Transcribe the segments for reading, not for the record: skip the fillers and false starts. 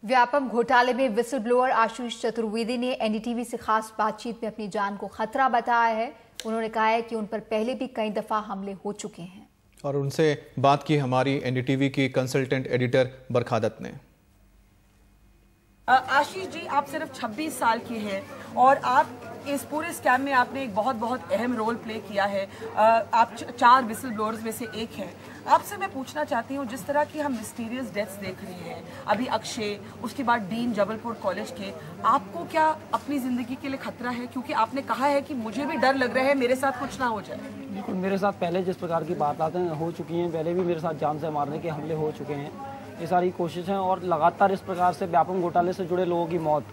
व्यापम घोटाले में whistle blower Ashish Chaturvedi ने एनडीटीवी से खास बातचीत में अपनी जान को खतरा बताया है। उन्होंने कहा है कि उन पर पहले भी कई दफा हमले हो चुके हैं। और उनसे बात की हमारी एनडीटीवी की कंसल्टेंट एडिटर बरखादत ने। आशीष जी, आप सिर्फ 26 साल के हैं और आप इस पूरे स्कैम में आपने एक बहुत अहम रोल प्ले किया है। आप 4 विसल ब्लोअर्स में से एक हैं। आपसे मैं पूछना चाहती हूँ, जिस तरह की हम मिस्टीरियस डेथ्स देख रहे हैं, अभी अक्षय, उसके बाद डीन जबलपुर कॉलेज के, आपको क्या अपनी जिंदगी के लिए खतरा है? क्योंकि आपने कहा है कि मुझे भी डर लग रहा है मेरे साथ कुछ ना हो जाए। बिल्कुल, मेरे साथ पहले जिस प्रकार की बातें हो चुकी हैं, पहले भी मेरे साथ जान से मारने के हमले हो चुके हैं। ये सारी कोशिशें और लगातार इस प्रकार से व्यापम घोटाले से जुड़े लोगों की मौत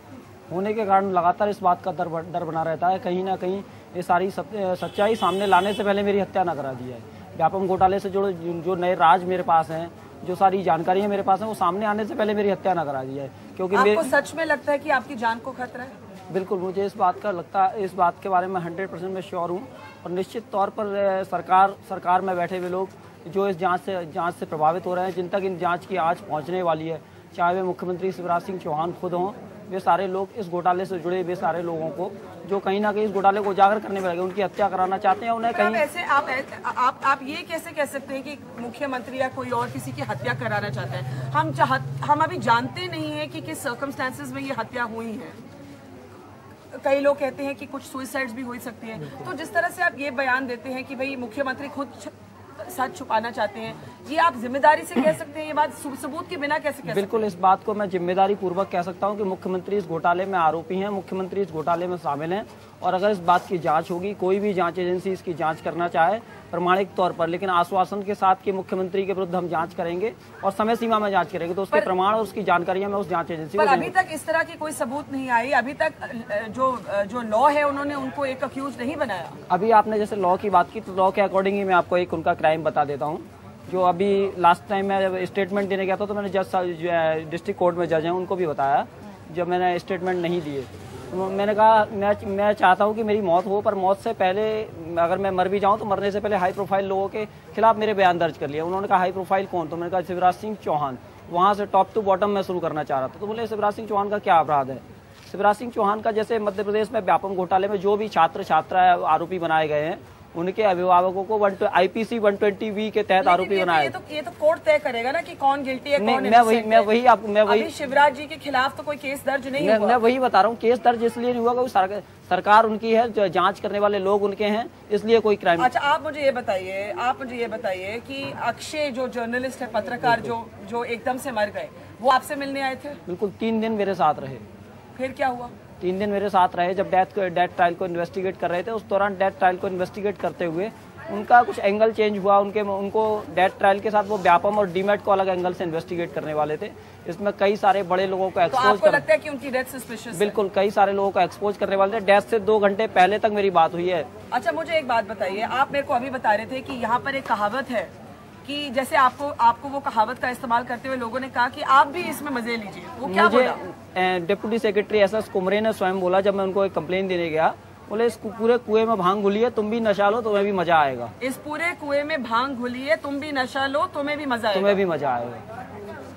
होने के कारण लगातार इस बात का डर बना रहता है कहीं ना कहीं ये सारी सच्चाई सामने लाने से पहले मेरी हत्या ना करा दी है। व्यापम घोटाले से जुड़े जो नए राज मेरे पास हैं, जो सारी जानकारियां मेरे पास हैं, वो सामने आने से पहले मेरी हत्या ना करा दी है। क्योंकि आपको सच में लगता है कि आपकी जान को खतरा है? बिल्कुल, मुझे इस बात के बारे में 100% में श्योर हूँ। और निश्चित तौर पर सरकार में बैठे हुए लोग जो इस जांच से प्रभावित हो रहे हैं, जिन तक इन जांच की आज पहुंचने वाली है, चाहे वे मुख्यमंत्री शिवराज सिंह चौहान खुद हों, वे सारे लोग इस घोटाले से जुड़े वे सारे लोगों को जो कहीं ना कहीं इस घोटाले को उजागर करने में लगे, उनकी हत्या कराना चाहते हैं। उन्हें कहीं ऐसे आप ये कैसे कह सकते हैं कि मुख्यमंत्री या कोई और किसी की हत्या कराना चाहते हैं? हम अभी जानते नहीं है कि किस सर्कमस्टेंसेस में ये हत्या हुई है। कई लोग कहते हैं कि कुछ सुसाइड्स भी हो सकती है। तो जिस तरह से आप ये बयान देते हैं कि भाई मुख्यमंत्री खुद सच छुपाना चाहते हैं, ये आप जिम्मेदारी से कह सकते हैं? ये बात सबूत के बिना कैसे कह सकते हैं? बिल्कुल, इस बात को मैं जिम्मेदारी पूर्वक कह सकता हूं कि मुख्यमंत्री इस घोटाले में आरोपी हैं, मुख्यमंत्री इस घोटाले में शामिल हैं। और अगर इस बात की जांच होगी, कोई भी जांच एजेंसी इसकी जांच करना चाहे प्रमाणिक तौर पर, लेकिन आश्वासन के साथ कि मुख्यमंत्री के विरुद्ध हम जांच करेंगे और समय सीमा में जांच करेंगे, तो उसके प्रमाण और उसकी जानकारियां मैं उस जांच एजेंसी को। अभी तक इस तरह की कोई सबूत नहीं आई। अभी तक जो लॉ है, उन्होंने उनको एक अक्यूज नहीं बनाया। अभी आपने जैसे लॉ की बात की, तो लॉ के अकॉर्डिंग ही मैं आपको एक उनका क्राइम बता देता हूँ। जो अभी लास्ट टाइम मैं स्टेटमेंट देने गया था, तो मैंने जज डिस्ट्रिक्ट कोर्ट में जज हैं उनको भी बताया, जब मैंने स्टेटमेंट नहीं दिए, तो मैंने कहा मैं चाहता हूं कि मेरी मौत हो, पर मौत से पहले अगर मैं मर भी जाऊं तो मरने से पहले हाई प्रोफाइल लोगों के खिलाफ मेरे बयान दर्ज कर लिया। उन्होंने कहा हाई प्रोफाइल कौन? तो मैंने कहा शिवराज सिंह चौहान। वहां से टॉप टू बॉटम में शुरू करना चाह रहा था। तो बोले शिवराज सिंह चौहान का क्या अपराध है? शिवराज सिंह चौहान का, जैसे मध्य प्रदेश में व्यापम घोटाले में जो भी छात्र छात्रा आरोपी बनाए गए हैं, उनके अभिभावकों को IPC 120V के तहत आरोपी बनाया। ये तो कोर्ट तय करेगा ना कि कौन गिल्टी है, कौन मैं वही शिवराज जी के खिलाफ तो कोई केस दर्ज नहीं हुआ। मैं वही बता रहा हूँ, केस दर्ज इसलिए नहीं हुआ क्योंकि सरकार उनकी है, जो जांच करने वाले लोग उनके हैं, इसलिए कोई क्राइम। अच्छा, आप मुझे ये बताइए कि अक्षय जो जर्नलिस्ट है, पत्रकार, जो एकदम से मर गए, वो आपसे मिलने आए थे? बिल्कुल, 3 दिन मेरे साथ रहे। फिर क्या हुआ? 3 दिन मेरे साथ रहे। जब डेथ ट्रायल को इन्वेस्टिगेट कर रहे थे, उस दौरान डेथ ट्रायल को इन्वेस्टिगेट करते हुए उनका कुछ एंगल चेंज हुआ। उनको डेथ ट्रायल के साथ वो व्यापम और डीमेट को अलग एंगल से इन्वेस्टिगेट करने वाले थे। इसमें कई सारे बड़े लोगों को एक्सपोज आपको लगता है कि उनकी डेथ सस्पिशियस है? बिल्कुल, कई सारे लोगों को एक्सपोज करने वाले थे। डेथ से 2 घंटे पहले तक मेरी बात हुई है। अच्छा, मुझे एक बात बताइए, आप मेरे को अभी बता रहे थे कि यहाँ पर एक कहावत है कि जैसे आपको वो कहावत का इस्तेमाल करते हुए लोगों ने कहा कि आप भी इसमें मजे लीजिए। वो क्या बोला? डिप्टी सेक्रेटरी SS कुमरे ने स्वयं बोला, जब मैं उनको एक कंप्लेन देने गया, बोले इस पूरे कुएं में भांग घुली है, तुम भी नशा लो, तुम्हें भी मजा आएगा। इस पूरे कुएं में भांग घुली है, तुम भी नशा लो, तुम्हें भी मजा आएगा।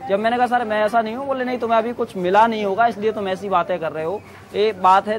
जब मैंने कहा सर मैं ऐसा नहीं हूँ, बोले नहीं, तुम्हें अभी कुछ मिला नहीं होगा इसलिए तुम ऐसी बातें कर रहे हो। ये बात है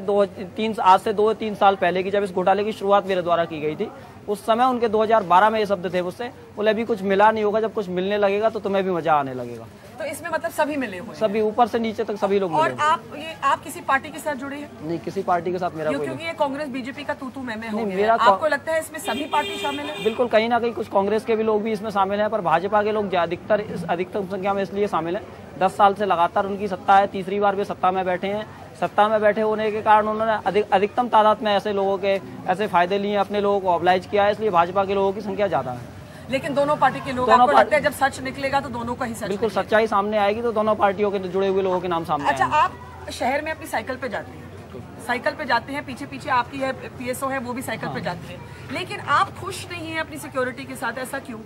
आज से 2-3 साल पहले की, जब इस घोटाले की शुरुआत मेरे द्वारा की गई थी। उस समय उनके 2012 में ये शब्द थे मुझसे, बोले अभी कुछ मिला नहीं होगा, जब कुछ मिलने लगेगा तो तुम्हें भी मजा आने लगेगा। तो इसमें मतलब सभी मिले हुए? सभी, ऊपर से नीचे तक सभी लोग। और आप किसी पार्टी के साथ जुड़े हैं? नहीं, किसी पार्टी के साथ मेरा कोई, क्योंकि ये कांग्रेस बीजेपी का तू मैं हो गया। मेरा आपको लगता है इसमें सभी पार्टी शामिल है? बिल्कुल, कहीं ना कहीं कुछ कांग्रेस के भी लोग भी इसमें शामिल हैं, पर भाजपा के लोग अधिकतम संख्या में इसलिए शामिल हैं, 10 साल से लगातार उनकी सत्ता है, तीसरी बार वे सत्ता में बैठे हैं। सत्ता में बैठे होने के कारण उन्होंने अधिकतम तादाद में ऐसे लोगों के ऐसे फायदे लिए, अपने लोगों को ऑब्लाइज किया है, इसलिए भाजपा के लोगों की संख्या ज्यादा है। लेकिन दोनों पार्टी के लोग, आपको लगता है जब सच निकलेगा तो दोनों का ही सच? बिल्कुल, सच्चाई सामने आएगी तो दोनों पार्टियों के जुड़े हुए लोगों के नाम सामने। अच्छा, आप शहर में अपनी साइकिल पे जाते हैं, साइकिल पे जाते हैं, पीछे पीछे आपकी है PSO है वो भी साइकिल पे जाते हैं, लेकिन आप खुश नहीं हैं अपनी सिक्योरिटी के साथ, ऐसा क्यों?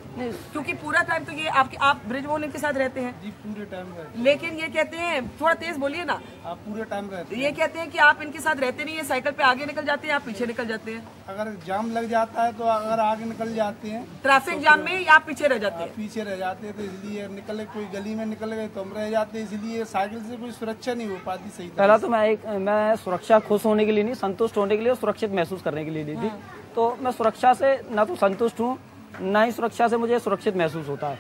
क्योंकि पूरा टाइम तो ये आप ब्रिजमोहन के साथ रहते हैं जी, पूरे टाइम रहते लेकिन ये कहते हैं, थोड़ा तेज बोलिए ना, आप पूरे टाइम रहते ये कहते हैं कि आप इनके साथ रहते नहीं है, साइकिल पे आगे निकल जाते हैं, आप पीछे निकल जाते हैं। अगर जाम लग जाता है तो अगर आगे निकल जाते हैं, ट्रैफिक जाम में या आप पीछे रह जाते हैं? पीछे रह जाते हैं, तो इसलिए निकले कोई गली में निकल गए तो हम रह जाते हैं, इसलिए साइकिल से कोई सुरक्षा नहीं हो पाती सही तरह। पहला तो मैं सुरक्षा खुश होने के लिए नहीं, संतुष्ट होने के लिए, सुरक्षित महसूस करने के लिए ली थी। तो मैं सुरक्षा से ना तो संतुष्ट हूँ, ना ही सुरक्षा से मुझे सुरक्षित महसूस होता है।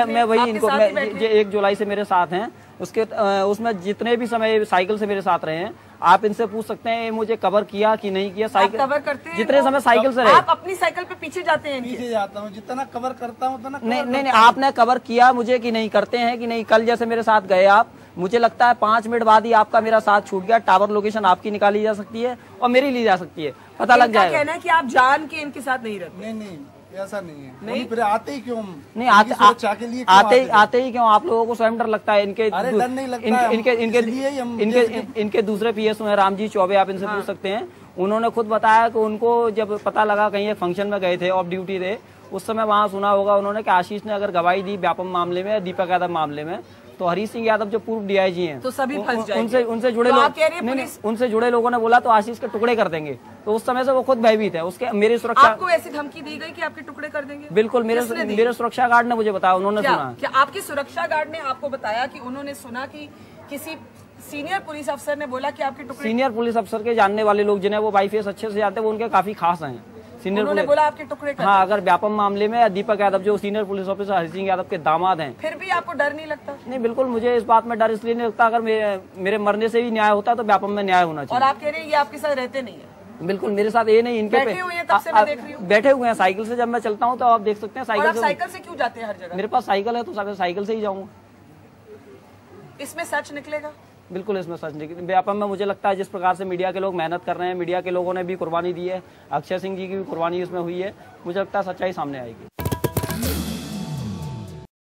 मैं वही इनको 1 जुलाई से मेरे साथ हैं, उसमें जितने भी समय साइकिल से मेरे साथ रहे हैं, आप इनसे पूछ सकते हैं मुझे कवर किया कि नहीं किया। साइकिल कवर करते हैं जितने समय साइकिल से रहे, आप अपनी साइकिल पे पीछे जाते हैं? पीछे जाता हूँ, जितना कवर करता हूँ उतना नहीं, आपने कवर किया मुझे कि नहीं, करते हैं कि नहीं? कल जैसे मेरे साथ गए आप, मुझे लगता है 5 मिनट बाद ही आपका मेरा साथ छूट गया। टावर लोकेशन आपकी निकाली जा सकती है और मेरी ली जा सकती है, पता लग जाएगा। कहना है कि आप जान के इनके साथ नहीं रहते? नहीं, ऐसा नहीं है। नहीं, फिर आते ही क्यों? नहीं आते ही क्यों? आप लोगों को स्वयं डर लगता है? इनके दूसरे PSO हैं रामजी चौबे, आप इनसे पूछ सकते हैं। उन्होंने खुद बताया कि उनको जब पता लगा कहीं एक फंक्शन में गए थे, ऑफ ड्यूटी थे, उस समय वहां सुना होगा उन्होंने कि आशीष ने अगर गवाही दी व्यापम मामले में, दीपक यादव मामले में, तो हरीश सिंह यादव जो पूर्व DIG हैं, तो सभी फंस जाएंगे। उनसे जुड़े लोग, उनसे जुड़े लोगों ने बोला तो आशीष के टुकड़े कर देंगे। तो उस समय से वो खुद भयभीत है। उसके मेरी सुरक्षा, आपको ऐसी धमकी दी गई कि आपके टुकड़े कर देंगे? बिल्कुल, मेरे सुरक्षा गार्ड ने मुझे बताया, उन्होंने सुना। क्या आपकी सुरक्षा गार्ड ने आपको बताया कि उन्होंने सुना कि किसी सीनियर पुलिस अफसर ने बोला कि आपके टुकड़े? सीनियर पुलिस अफसर के जानने वाले लोग जिन्हें वो वाईफेस अच्छे से जानते हैं, वो उनके काफी खास हैं। उन्होंने बोला आपके टुकड़े कर? हाँ, अगर व्यापम मामले में दीपक यादव जो senior police officer Harish Singh Yadav के दामाद हैं। फिर भी आपको डर नहीं लगता? नहीं, बिल्कुल मुझे इस बात में डर इसलिए नहीं लगता, अगर मेरे मरने से भी न्याय होता तो व्यापम में न्याय होना चाहिए। और आप कह रहे हैं ये आपके साथ रहते नहीं है? बिल्कुल, मेरे साथ ये नहीं, इनके बैठे हुए हैं, तब से मैं देख रही हूँ। बैठे हुए हैं साइकिल से। जब मैं चलता हूँ तो आप देख सकते हैं साइकिल से क्यों जाते हैं हर जगह? मेरे पास साइकिल है तो साइकिल से ही जाऊंगा। इसमें सच निकलेगा? बिल्कुल, इसमें सच नहीं। व्यापम में मुझे लगता है जिस प्रकार से मीडिया के लोग मेहनत कर रहे हैं, मीडिया के लोगों ने भी कुर्बानी दी है, अक्षय सिंह जी की भी कुर्बानी इसमें हुई है, मुझे लगता है सच्चाई सामने आएगी।